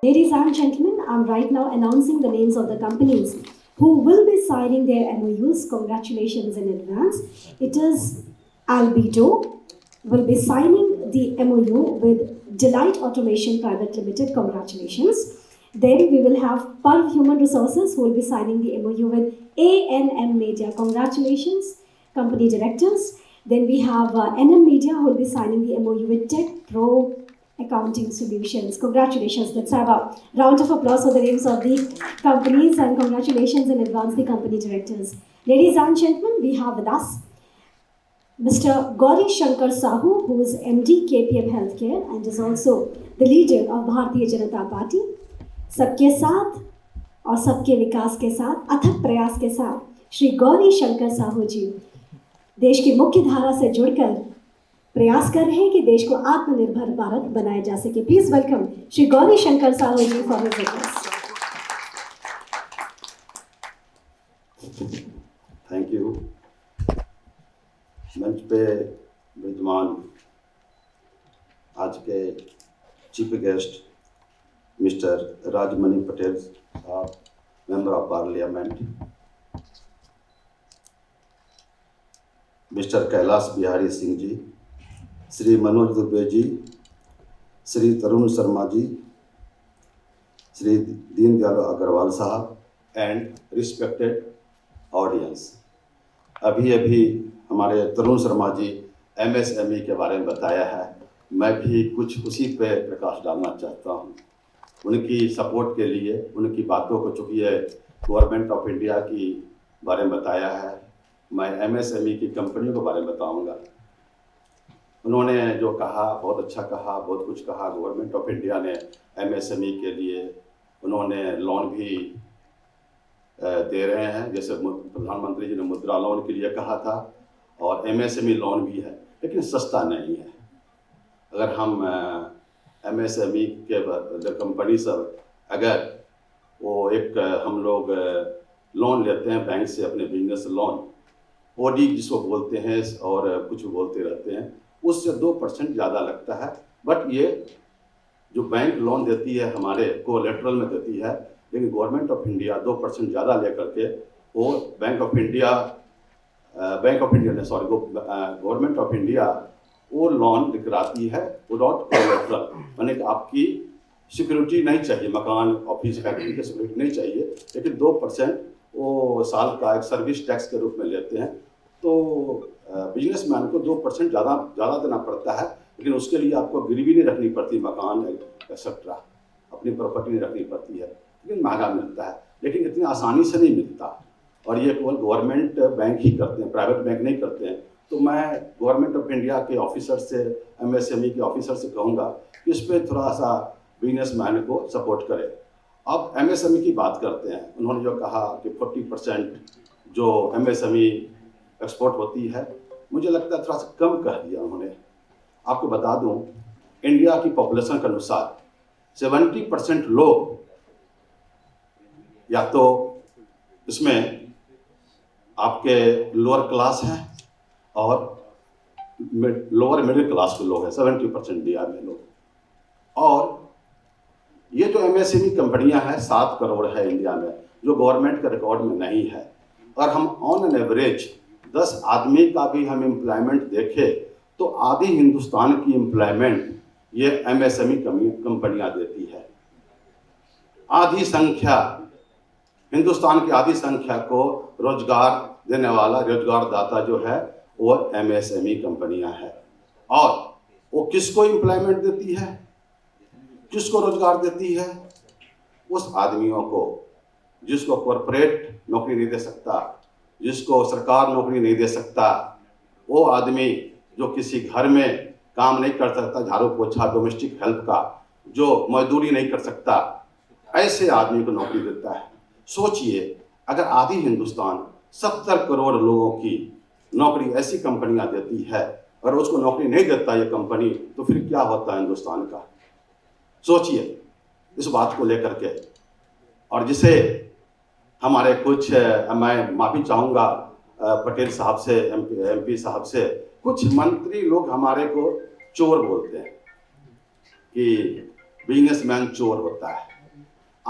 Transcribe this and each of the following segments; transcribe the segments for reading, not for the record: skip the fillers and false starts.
Ladies and gentlemen, I'm right now announcing the names of the companies who will be signing their MOUs. Congratulations in advance. It is Albedo will be signing the MOU with Delight Automation Private Limited. Congratulations. Then we will have Parv Human Resources who will be signing the MOU with ANM Media. Congratulations, company directors. Then we have NM Media who will be signing the MOU with Tech Pro Accounting Solutions. Congratulations. Let's have a round of applause for the names of the companies and congratulations in advance the company directors. Ladies and gentlemen, we have with us Mr. Gauri Shankar Sahu, who is MD KPM Healthcare and is also the leader of Bharatiya Janata Party. सबके साथ और सबके विकास के साथ अथक प्रयास के साथ श्री गौरी शंकर साहू जी देश की मुख्य धारा से जुड़कर प्रयास कर रहे हैं कि देश को आत्मनिर्भर भारत बनाया जा सके. Please welcome Shri Gauri Shankar Sahu ji for his address. Thank you. मंच पे विद्यमान आज के chief guest mister Rajmani Patel sahab, member of parliament, mister Kailash Bihari Singh ji, Shri Manoj Dubey ji, Shri Tarun Sharma ji, Shri Deendayal Agarwal sahab and respected audience. अभी हमारे तरुण शर्मा जी MSME के बारे में बताया है. मैं भी कुछ उसी पे प्रकाश डालना चाहता हूँ. उनकी सपोर्ट के लिए, उनकी बातों को चूँकि ये गवर्नमेंट ऑफ इंडिया की बारे में बताया है, मैं MSME की कंपनियों के बारे में बताऊंगा. उन्होंने जो कहा बहुत अच्छा कहा, बहुत कुछ कहा. गवर्नमेंट ऑफ इंडिया ने MSME के लिए उन्होंने लोन भी दे रहे हैं, जैसे प्रधानमंत्री जी ने मुद्रा लोन के लिए कहा था, और MSME लोन भी है, लेकिन सस्ता नहीं है. अगर हम MSME के कंपनी सब अगर वो एक हम लोग लोन लेते हैं बैंक से, अपने बिजनेस लोन, OD जिसको बोलते हैं और कुछ बोलते रहते हैं, उससे 2% ज़्यादा लगता है. बट ये जो बैंक लोन देती है हमारे कोलेटरल में देती है, लेकिन गवर्नमेंट ऑफ इंडिया 2% ज़्यादा लेकर के वो गवर्नमेंट ऑफ इंडिया वो लोन दिखलाती है विदाउट कोलेटरल. यानी कि आपकी सिक्योरिटी नहीं चाहिए, मकान, ऑफिस, फैक्ट्री की सिक्योरिटी नहीं चाहिए, लेकिन 2% वो साल का एक सर्विस टैक्स के रूप में लेते हैं. तो बिजनेसमैन को 2% ज़्यादा देना पड़ता है, लेकिन उसके लिए आपको गिरवी नहीं रखनी पड़ती, मकान एक्सेट्रा, अपनी प्रॉपर्टी नहीं रखनी पड़ती है, लेकिन महंगा मिलता है. लेकिन इतनी आसानी से नहीं मिलता, और ये केवल गवर्नमेंट बैंक ही करते हैं, प्राइवेट बैंक नहीं करते हैं. तो मैं गवर्नमेंट ऑफ इंडिया के ऑफिसर से, MSME के ऑफिसर से कहूँगा कि इस पर थोड़ा सा बिजनेसमैन को सपोर्ट करें. अब MSME की बात करते हैं. उन्होंने जो कहा कि 40% जो MSME एक्सपोर्ट होती है, मुझे लगता है थोड़ा सा कम कह दिया उन्होंने. आपको बता दूं, इंडिया की पॉपुलेशन के अनुसार 70% लोग या तो इसमें आपके लोअर क्लास हैं और लोअर मिडिल क्लास के लोग हैं, 70% इंडिया में लोग. और ये जो MSME कंपनियां हैं 7 करोड़ है इंडिया में, जो गवर्नमेंट के रिकॉर्ड में नहीं है. और हम ऑन एन एवरेज 10 आदमी का भी हम एम्प्लॉयमेंट देखें तो आधी हिंदुस्तान की एम्प्लॉयमेंट ये MSME कंपनियां देती है. आधी संख्या, हिंदुस्तान की आधी संख्या को रोजगार देने वाला, रोजगारदाता जो है वो MSME कंपनियां हैं. और वो किसको एम्प्लॉयमेंट देती है, किसको रोजगार देती है? उस आदमियों को जिसको कॉरपोरेट नौकरी नहीं दे सकता, जिसको सरकार नौकरी नहीं दे सकता, वो आदमी जो किसी घर में काम नहीं कर सकता, झाड़ू पोछा, डोमेस्टिक हेल्प का, जो मजदूरी नहीं कर सकता, ऐसे आदमी को नौकरी देता है. सोचिए, अगर आधी हिंदुस्तान 70 करोड़ लोगों की नौकरी ऐसी कंपनियां देती है और उसको नौकरी नहीं देता ये कंपनी, तो फिर क्या होता है हिंदुस्तान का? सोचिए इस बात को लेकर के. और जिसे हमारे कुछ, मैं माफ़ी चाहूँगा पटेल साहब से, MP साहब से, कुछ मंत्री लोग हमारे को चोर बोलते हैं कि बिजनेसमैन चोर होता है.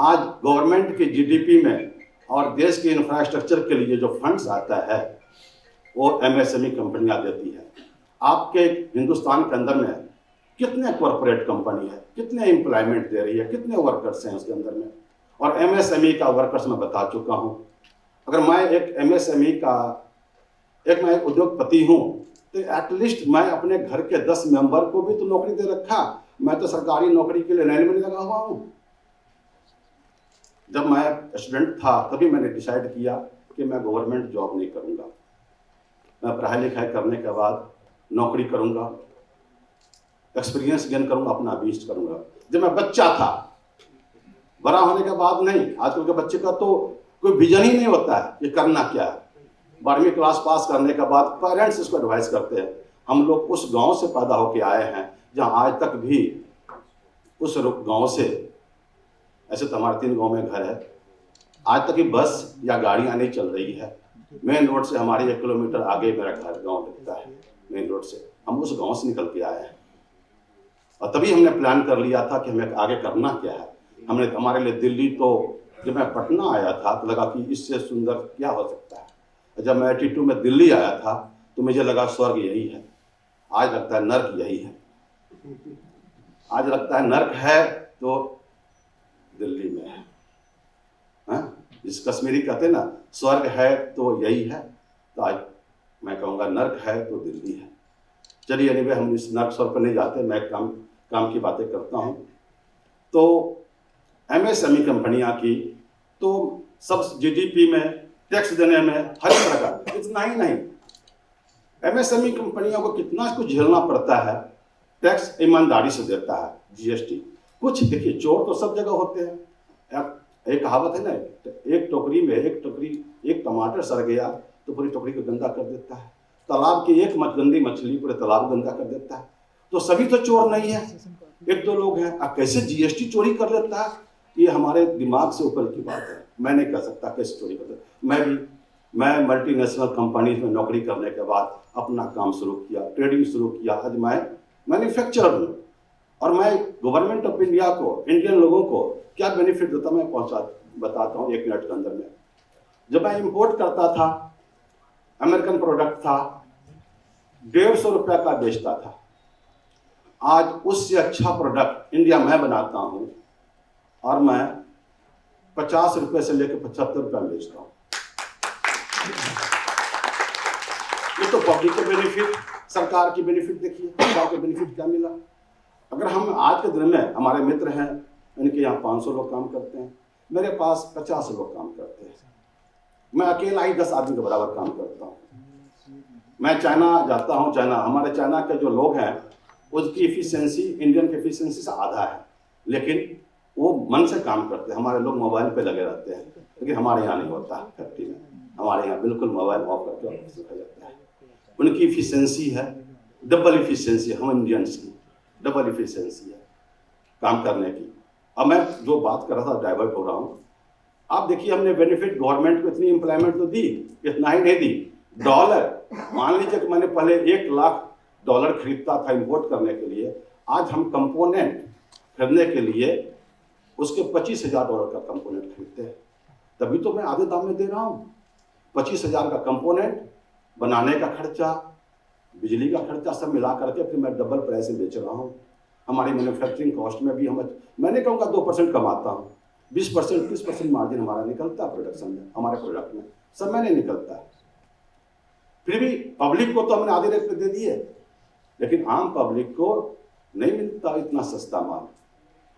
आज गवर्नमेंट की जीडीपी में और देश के इंफ्रास्ट्रक्चर के लिए जो फंड्स आता है वो एमएसएमई कंपनियां देती है। आपके हिंदुस्तान के अंदर में कितने कॉरपोरेट कंपनी है, कितने एम्प्लॉयमेंट दे रही है, कितने वर्कर्स हैं उसके अंदर में, और एमएसएमई का वर्कर्स मैं बता चुका हूँ। अगर मैं एक एमएसएमई का मैं उद्योगपति हूँ तो एटलीस्ट मैं अपने घर के 10 मेंबर को भी तो नौकरी दे रखा। मैं तो सरकारी नौकरी के लिए लाइन में नहीं लगा हुआ हूँ। जब मैं स्टूडेंट था तभी मैंने डिसाइड किया कि मैं गवर्नमेंट जॉब नहीं करूँगा, मैं पढ़ाई लिखाई करने के बाद नौकरी करूँगा, एक्सपीरियंस गेन करूँगा, अपना बीस्ट करूँगा। जब मैं बच्चा था, बड़ा होने के बाद नहीं। आजकल के बच्चे का तो कोई विजन ही नहीं होता है कि करना क्या है। 12वीं क्लास पास करने के बाद पेरेंट्स इसको एडवाइस करते हैं। हम लोग उस गांव से पैदा होकर आए हैं जहां आज तक भी उस गांव से, ऐसे तो हमारे 3 गांव में घर है, आज तक की बस या गाड़ियां नहीं चल रही है। मेन रोड से हमारे 1 किलोमीटर आगे मेरा घर गाँव लगता है। मेन रोड से हम उस गाँव से निकल के आए हैं और तभी हमने प्लान कर लिया था कि हमें आगे करना क्या है। हमने हमारे लिए दिल्ली, तो जब मैं पटना आया था तो लगा कि इससे सुंदर क्या हो सकता है। जब मैं 82 में दिल्ली आया था तो मुझे लगा स्वर्ग यही है। आज लगता है नर्क यही है। आज लगता है नर्क है तो दिल्ली में है। जिस कश्मीरी कहते हैं ना स्वर्ग है तो यही है, तो आज मैं कहूँगा नर्क है तो दिल्ली है। चलिए एनीवे हम इस नर्क स्वर्ग पर नहीं जाते, मैं काम की बातें करता हूँ। तो एमएसएमई कंपनियां की तो सब जीडीपी में टैक्स देने में हर तरह का, इतना ही नहीं, एमएसएमई कंपनियों को कितना कुछ झेलना पड़ता है। टैक्स ईमानदारी से देता है, जीएसटी। कुछ देखिए, चोर तो सब जगह होते हैं। एक कहावत है ना, एक टोकरी में एक टमाटर सड़ गया तो पूरी टोकरी को गंदा कर देता है। तालाब की एक गंदी मछली पूरे तालाब गंदा कर देता है। तो सभी तो चोर नहीं है, 1-2 लोग हैं। अब कैसे जीएसटी चोरी कर लेता है, ये हमारे दिमाग से ऊपर की बात है। मैं नहीं कह सकता कैसे चोरी करता। मैं मल्टीनेशनल कंपनीज में नौकरी करने के बाद अपना काम शुरू किया, ट्रेडिंग शुरू किया। आज मैं मैन्युफैक्चरर हूँ और मैं गवर्नमेंट ऑफ इंडिया को, इंडियन लोगों को क्या बेनिफिट देता मैं बताता हूँ 1 मिनट के अंदर में। जब मैं इंपोर्ट करता था, अमेरिकन प्रोडक्ट था, 150 रुपया का बेचता था। आज उससे अच्छा प्रोडक्ट इंडिया में बनाता हूँ और मैं 50 रुपये से लेकर 75 रुपये में बेचता हूँ। ये तो पब्लिक के बेनिफिट, सरकार की बेनिफिट देखिए, सरकार के बेनिफिट क्या मिला। अगर हम आज के दिन में, हमारे मित्र हैं, इनके यहाँ 500 लोग काम करते हैं, मेरे पास 50 लोग काम करते हैं। मैं अकेला ही 10 आदमी के बराबर काम करता हूँ। मैं चाइना जाता हूँ, हमारे चाइना के जो लोग हैं उसकी एफिशिएंसी इंडियन की एफिशिएंसी से आधा है, लेकिन वो मन से काम करते हैं। हमारे लोग मोबाइल पे लगे रहते हैं, लेकिन हमारे यहाँ नहीं होता फैक्ट्री में। हमारे यहाँ बिल्कुल मोबाइल ऑफ करके ऑफिस में जाता है। उनकी एफिशिएंसी है, डबल एफिशिएंसी, हम इंडियंस की डबल एफिशिएंसी है काम करने की। अब मैं जो बात कर रहा था डाइवर्ट हो रहा हूँ। आप देखिए, हमने बेनिफिट गवर्नमेंट को इतनी एम्प्लॉयमेंट तो दी, इतना ही नहीं दी। डॉलर, मान लीजिए कि मैंने पहले $1 लाख खरीदता था इंपोर्ट करने के लिए, आज हम कंपोनेंट खरीदने के लिए उसके $25,000 का कंपोनेंट खरीदते हैं। तभी तो मैं आधे दाम में दे रहा हूँ। 25,000 का कंपोनेंट, बनाने का खर्चा, बिजली का खर्चा सब मिला करके फिर मैं डबल प्राइस में बेच रहा हूँ। हमारी मैन्युफैक्चरिंग कॉस्ट में भी मैंने कहूँगा 2% कमाता हूँ। 20% 30% मार्जिन हमारा निकलता है प्रोडक्शन में, हमारे प्रोडक्ट में सब मैंने निकलता है। फिर भी पब्लिक को तो हमने आधे रेट पे दे दिए, लेकिन आम पब्लिक को नहीं मिलता इतना सस्ता माल।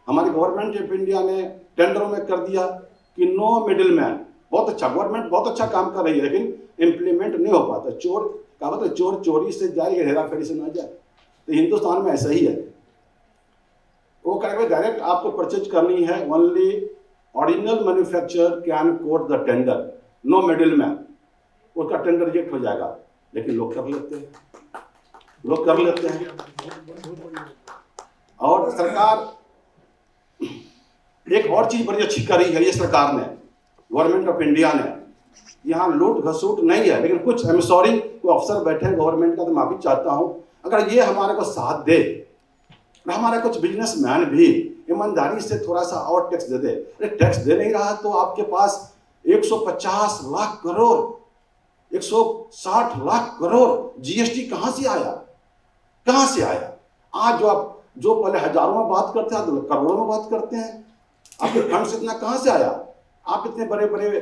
हमारी गवर्नमेंट ऑफ इंडिया ने टेंडरों में कर दिया कि नो मिडिल मैन। बहुत अच्छा, गवर्नमेंट बहुत अच्छा काम कर रही है, लेकिन इम्प्लीमेंट नहीं हो पाता। कहावत है, चोर चोरी से जाए, हेरा फेरी से ना जाए। तो हिंदुस्तान में ऐसा ही है। वो कहेंगे डायरेक्ट आपको परचेज करनी है, only original manufacturer can quote the tender, no middle man. उसका टेंडर रिजेक्ट हो जाएगा, लेकिन लोग कर लेते हैं, और सरकार एक और चीज बड़ी अच्छी करी है ये सरकार ने, गवर्नमेंट ऑफ इंडिया ने। यहाँ लूट घसूट नहीं है, लेकिन कुछ, आई एम सॉरी, कोई अफसर बैठे हैं गवर्नमेंट का, तो माफी चाहता हूँ, अगर ये हमारे को साथ दे और हमारे कुछ बिजनेसमैन भी ईमानदारी से थोड़ा सा और टैक्स दे दे। अरे टैक्स दे नहीं रहा तो आपके पास 150 लाख करोड़ 160 लाख करोड़ जीएसटी कहां से आया? कहां से आया? आज जो पहले हजारों में बात करते हैं, करोड़ों में बात करते हैं। आपके फंड से इतना कहां से आया? आप इतने बड़े बड़े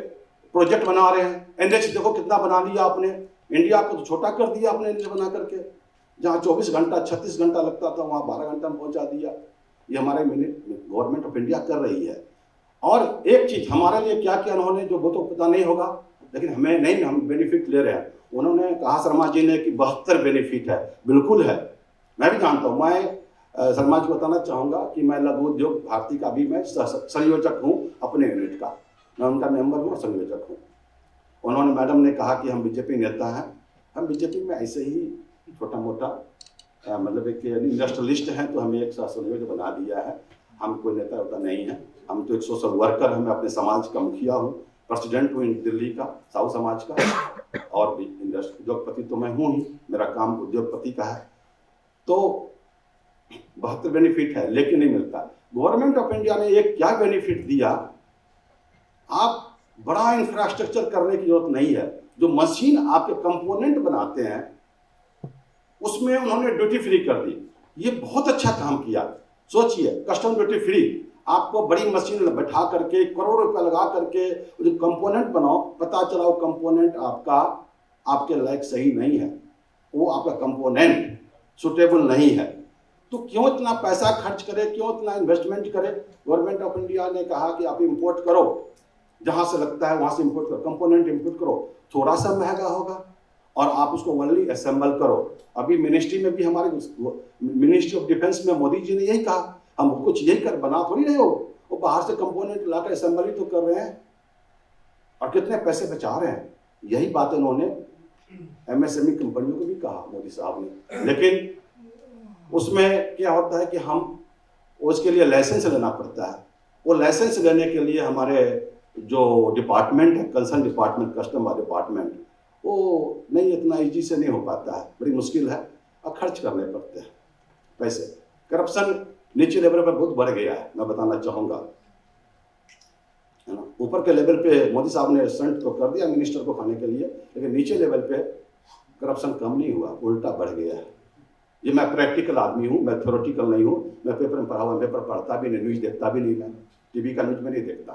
प्रोजेक्ट बना रहे हैं। एनएच देखो कितना बना लिया आपने, इंडिया को तो छोटा कर दिया आपने एनएच बना करके। जहां 24 घंटा 36 घंटा लगता था वहां 12 घंटा में पहुंचा दिया। ये हमारे गवर्नमेंट ऑफ इंडिया कर रही है। और एक चीज हमारे लिए क्या किया उन्होंने, जो वो तो पता नहीं होगा, लेकिन हमें नहीं, हम बेनिफिट ले रहे हैं। उन्होंने कहा शर्मा जी ने कि 72 बेनिफिट है। बिल्कुल है, मैं भी जानता हूँ। मैं शर्मा जी को बताना चाहूँगा कि मैं लघु उद्योग भारती का भी मैं संयोजक हूँ अपने यूनिट का। मैं उनका मेंबर हूँ और संयोजक हूँ। उन्होंने मैडम ने कहा कि हम बीजेपी नेता हैं। हम बीजेपी में ऐसे ही छोटा मोटा मतलब एक इंडस्ट्रियलिस्ट हैं, तो हमें एक संयोजक बना दिया है। हम कोई नेता होता नहीं है, हम तो एक सोशल वर्कर हैं। मैं अपने समाज का मुखिया हूँ, प्रेसिडेंट हूँ दिल्ली का साहू समाज का, और भी उद्योगपति तो मैं हूँ ही, मेरा काम उद्योगपति का है। तो 72 बेनिफिट है, लेकिन नहीं मिलता। गवर्नमेंट ऑफ इंडिया ने एक क्या बेनिफिट दिया, आप बड़ा इंफ्रास्ट्रक्चर करने की जरूरत नहीं है। जो मशीन आपके कंपोनेंट बनाते हैं उसमें उन्होंने ड्यूटी फ्री कर दी। ये बहुत अच्छा काम किया। सोचिए, कस्टम ड्यूटी फ्री, आपको बड़ी मशीन बैठा करके करोड़ रुपया लगा करके जो कंपोनेंट बनाओ, पता चला वो कंपोनेंट आपके लायक सही नहीं है, वो आपका कंपोनेंट सुटेबल नहीं है, तो क्यों इतना पैसा खर्च करे, क्यों इतना इन्वेस्टमेंट करे? गवर्नमेंट ऑफ इंडिया ने कहा कि आप इंपोर्ट करो, जहां से लगता है वहां से इंपोर्ट करो, कंपोनेंट इंपोर्ट करो, थोड़ा सा महंगा होगा और आप उसको ओनली असेंबल करो। अभी मिनिस्ट्री में भी, हमारे मिनिस्ट्री ऑफ डिफेंस में मोदी जी ने यही कहा, हम कुछ यही कर बना थोड़ी रहे हो, वो बाहर से कंपोनेंट लाकर असेंबल ही तो कर रहे हैं और कितने पैसे बचा रहे हैं। यही बात उन्होंने एमएसएमई कंपनियों को भी कहा मोदी साहब ने। लेकिन उसमें क्या होता है कि हम उसके लिए लाइसेंस लेना पड़ता है। वो लाइसेंस लेने के लिए हमारे जो डिपार्टमेंट है, कंसर्न डिपार्टमेंट, कस्टम वाला डिपार्टमेंट, वो नहीं, इतना इजी से नहीं हो पाता है, बड़ी मुश्किल है और खर्च करने पड़ते हैं पैसे। करप्शन नीचे लेवल पर बहुत बढ़ गया है, मैं बताना चाहूँगा, है ना। ऊपर के लेवल पे मोदी साहब ने स्टंट तो कर दिया मिनिस्टर को खाने के लिए, लेकिन नीचे लेवल पे करप्शन कम नहीं हुआ, उल्टा बढ़ गया है। ये मैं प्रैक्टिकल आदमी हूँ, मैं थ्योरेटिकल नहीं हूँ। मैं पेपर में पढ़ा हुआ, पेपर पढ़ता भी नहीं, न्यूज़ देखता भी नहीं, मैं टीवी का न्यूज़ में नहीं देखता,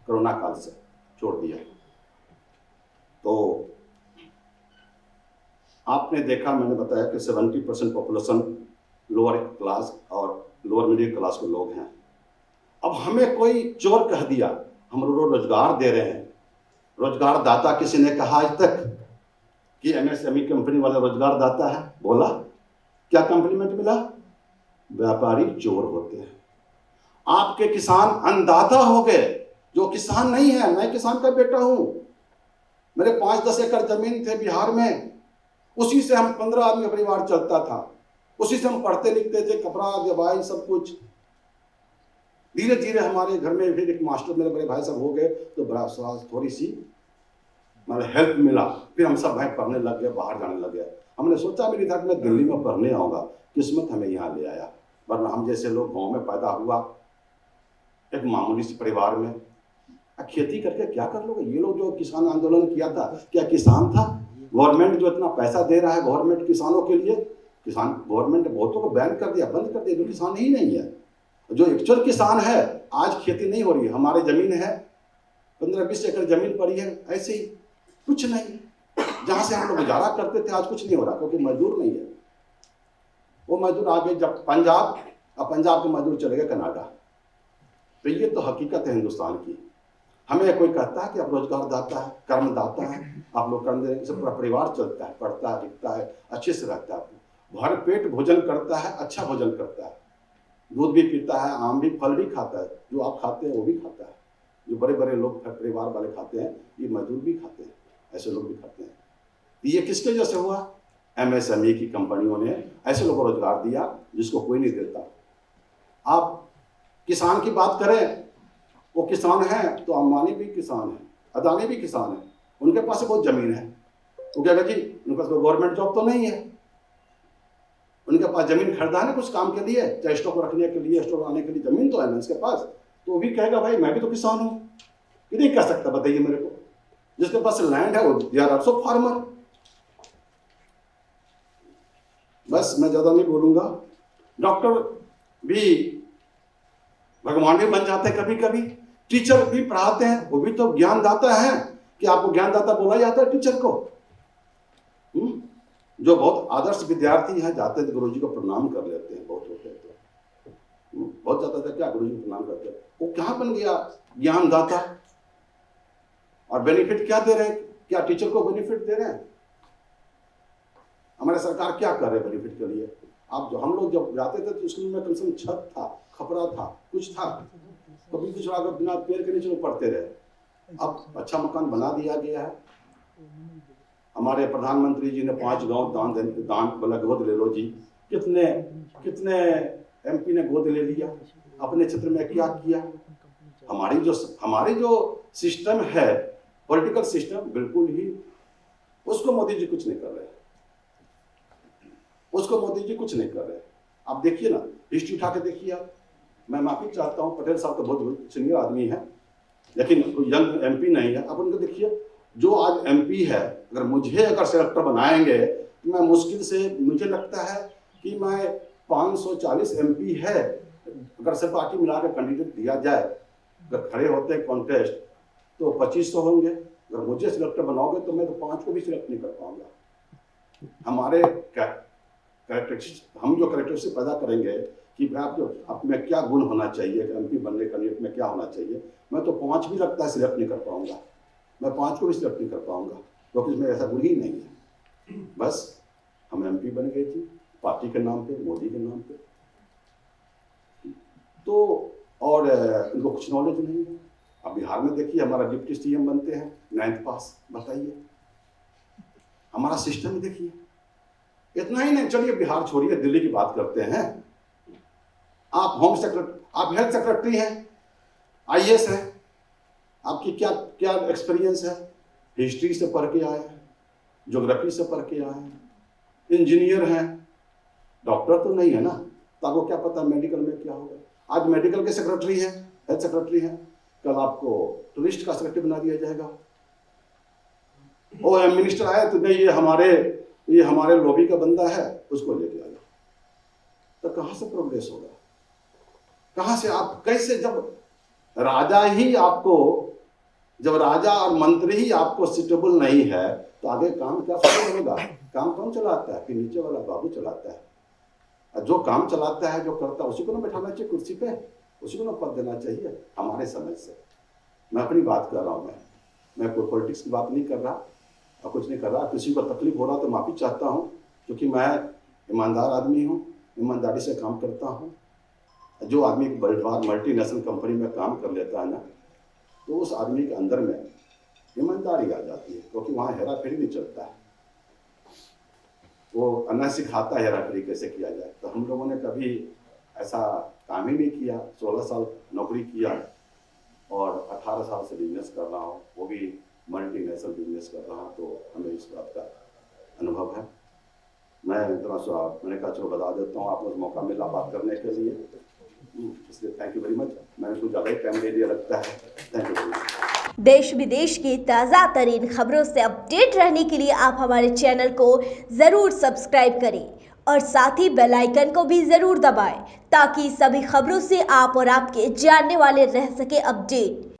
कोरोना काल से छोड़ दिया। तो आपने देखा, मैंने बताया कि 70% पॉपुलेशन लोअर क्लास और लोअर मिडिल क्लास के लोग हैं। अब हमें कोई चोर कह दिया, हम रोजगार दे रहे हैं। रोजगार दाता किसी ने कहा आज तक कि एमएसएमई कंपनी वाला रोजगार दाता है? बोला? क्या कॉम्प्लीमेंट मिला? व्यापारी चोर होते हैं। आपके किसान अन्नदाता हो गए, जो किसान नहीं है। मैं किसान का बेटा हूं, मेरे 5-10 एकड़ जमीन थे बिहार में, उसी से हम 15 आदमी का परिवार चलता था, उसी से हम पढ़ते लिखते थे, कपड़ा दवाई सब कुछ। धीरे धीरे हमारे घर में फिर एक मास्टर मेरे बड़े भाई सब हो गए, तो बड़ा थोड़ी सी मतलब हेल्प मिला। फिर हम सब भाई पढ़ने लग गए, बाहर जाने लग गए। हमने सोचा भी नहीं था कि मैं दिल्ली में पढ़ने आऊँगा, किस्मत हमें यहाँ ले आया। वरना हम जैसे लोग गांव में पैदा हुआ, एक मामूली से परिवार में, खेती करके क्या कर लोगे? ये लोग जो किसान आंदोलन किया था, क्या किसान था? गवर्नमेंट जो इतना पैसा दे रहा है गवर्नमेंट किसानों के लिए, किसान गवर्नमेंट बहुतों को बैन कर दिया, बंद कर दिया, जो किसान ही नहीं है। जो एक्चुअल किसान है, आज खेती नहीं हो रही है। हमारे जमीन है 15-20 एकड़ जमीन पड़ी है, ऐसे ही कुछ नहीं, जहां से हम लोग गुजारा करते थे, आज कुछ नहीं हो रहा, क्योंकि मजदूर नहीं है। वो मजदूर आ गए जब पंजाब, अब पंजाब के मजदूर चले गए कनाडा। तो ये तो हकीकत है हिंदुस्तान की। हमें कोई कहता है कि आप रोजगार दाता है, कर्म दाता है, आप लोग कर्म देने से पूरा परिवार चलता है, पढ़ता है, लिखता है, अच्छे से रहता है, भर पेट भोजन करता है, अच्छा भोजन करता है, दूध भी पीता है, आम भी, फल भी खाता है, जो आप खाते हैं वो भी खाता है, जो बड़े बड़े लोग परिवार वाले खाते हैं, ये मजदूर भी खाते हैं, ऐसे लोग भी खाते हैं। ये किसके वजह से हुआ? एमएसएमई की कंपनियों ने ऐसे लोगों को रोजगार दिया जिसको कोई नहीं देता। आप किसान की बात करें, वो किसान है तो अंबानी भी किसान है, अदानी भी किसान है, उनके पास बहुत जमीन है, वो क्या जी, उनके पास गवर्नमेंट जॉब तो नहीं है, उनके पास जमीन खरीदा है ना कुछ काम के लिए, चाहे स्टॉक रखने के लिए, स्टॉक लाने के लिए जमीन तो है ना इसके पास, तो वो भी कहेगा भाई मैं भी तो किसान हूँ। कि नहीं कह सकता, बताइए मेरे को। जिसके पास लैंड है वो दे आर आल्सो फार्मर। बस मैं ज्यादा नहीं बोलूंगा। डॉक्टर भी भगवान भी बन जाते हैं कभी कभी, टीचर भी पढ़ाते हैं, वो भी तो ज्ञानदाता है। कि आपको ज्ञानदाता बोला जाता है टीचर को? जो बहुत आदर्श विद्यार्थी हैं जाते हैं गुरु जी को प्रणाम कर लेते हैं, बहुत होते हैं तो बहुत ज्यादा था क्या गुरु जी को प्रणाम करते हैं, वो कहाँ बन गया ज्ञानदाता? और बेनिफिट क्या दे रहे हैं? क्या टीचर को बेनिफिट दे रहे हैं? हमारे सरकार क्या कर रहे हैं बेनिफिट के लिए? आप जो हम लोग जब जाते थे तो स्कूल में कम से कम छत था, खपरा था, कुछ था, कभी कुछ अगर बिना पेड़ के नीचे पढ़ते रहे। अब अच्छा मकान बना दिया गया है। हमारे प्रधानमंत्री जी ने 5 गांव दान बोला गोद ले लो जी। कितने एमपी ने गोद ले लिया, अपने क्षेत्र में क्या किया? हमारी जो सिस्टम है पॉलिटिकल सिस्टम, बिल्कुल ही उसको मोदी जी कुछ नहीं कर रहे, उसको मोदी जी कुछ नहीं कर रहे। आप देखिए ना, हिस्ट्री उठा के देखिए आप। मैं माफी चाहता हूँ, पटेल साहब तो बहुत सीनियर आदमी है, लेकिन यंग एमपी नहीं है। आप उनको देखिए, जो आज एमपी है, अगर मुझे सेलेक्टर बनाएंगे तो मैं मुश्किल से, मुझे लगता है कि मैं 540 एमपी है, अगर सब पार्टी मिला कर कैंडिडेट दिया जाए, अगर खड़े होते हैं कॉन्टेस्ट तो 2500 होंगे। अगर मुझे सिलेक्टर बनाओगे तो मैं तो 5 को भी सिलेक्ट नहीं कर पाऊंगा। हमारे हम जो कैरेक्टरिस्टिक पैदा करेंगे कि आप में क्या गुण होना चाहिए, एमपी बनने कैंडिडेट में क्या होना चाहिए, मैं तो 5 भी लगता है सिलेक्ट नहीं कर पाऊंगा। मैं 5 को भी सिलेक्ट नहीं कर पाऊंगा, क्योंकि इसमें ऐसा गुण ही नहीं है। बस हम एमपी बन गए थी पार्टी के नाम पे, मोदी के नाम पे, तो और इनको कुछ नॉलेज नहीं है। अब बिहार में देखिए, हमारा डिप्टी सीएम बनते हैं 9th पास, बताइए हमारा सिस्टम देखिए। इतना ही नहीं, चलिए बिहार छोड़िए, दिल्ली की बात करते हैं। आप होम सेक्रेटरी, आप हेल्थ सेक्रेटरी हैं, आईएएस हैं, आपकी क्या क्या एक्सपीरियंस है? हिस्ट्री से पढ़ के आए हैं, ज्योग्राफी से पढ़ के आए हैं, इंजीनियर हैं, डॉक्टर तो नहीं है ना, तो आपको क्या पता मेडिकल में क्या होगा? आज मेडिकल के सेक्रेटरी हैं, हेल्थ सेक्रेटरी हैं, कल आपको टूरिस्ट का सेक्रेटरी बना दिया जाएगा। और मिनिस्टर आए तो नहीं, ये हमारे लॉबी का बंदा है, उसको लेके आया, तो कहां से प्रोग्रेस होगा? कहां से आप कैसे, जब राजा और मंत्री ही आपको सुटेबल नहीं है तो आगे काम क्या होगा? काम कौन चलाता है? कि नीचे वाला बाबू चलाता है। जो काम चलाता है, जो करता है, उसी को ना बैठाना चाहिए कुर्सी पे, उसी को ना पद देना चाहिए। हमारे समझ से मैं अपनी बात कर रहा हूँ, मैं कोई पॉलिटिक्स की बात नहीं कर रहा और कुछ नहीं कर रहा। किसी को तकलीफ हो रहा तो माफी चाहता हूँ, क्योंकि मैं ईमानदार आदमी हूँ, ईमानदारी से काम करता हूँ। जो आदमी एक बड़ी मल्टीनेशनल कंपनी में काम कर लेता है ना, तो उस आदमी के अंदर में ईमानदारी आ जाती है, क्योंकि वहाँ हेरा फेरी नहीं चलता है। वो अन्ना सिखाता है हेरा फेरी कैसे किया जाए। तो हम लोगों ने कभी ऐसा काम ही नहीं किया। 16 साल नौकरी किया और 18 साल से बिजनेस कर रहा हूँ, वो भी मल्टीनेशनल बिजनेस कर रहा हूँ, तो हमें इस बात का अनुभव है। मैं मैंने कहा चलो बता देता हूँ, आपको मौका मिला बात करने के लिए, इसलिए थैंक यू वेरी मच। मैंने कुछ ज़्यादा ही टाइम ले लिया लगता है। Thank you very much. देश विदेश की ताज़ा तरीन खबरों से अपडेट रहने के लिए आप हमारे चैनल को ज़रूर सब्सक्राइब करें और साथ ही बेल आइकन को भी ज़रूर दबाएं, ताकि सभी खबरों से आप और आपके जानने वाले रह सके अपडेट।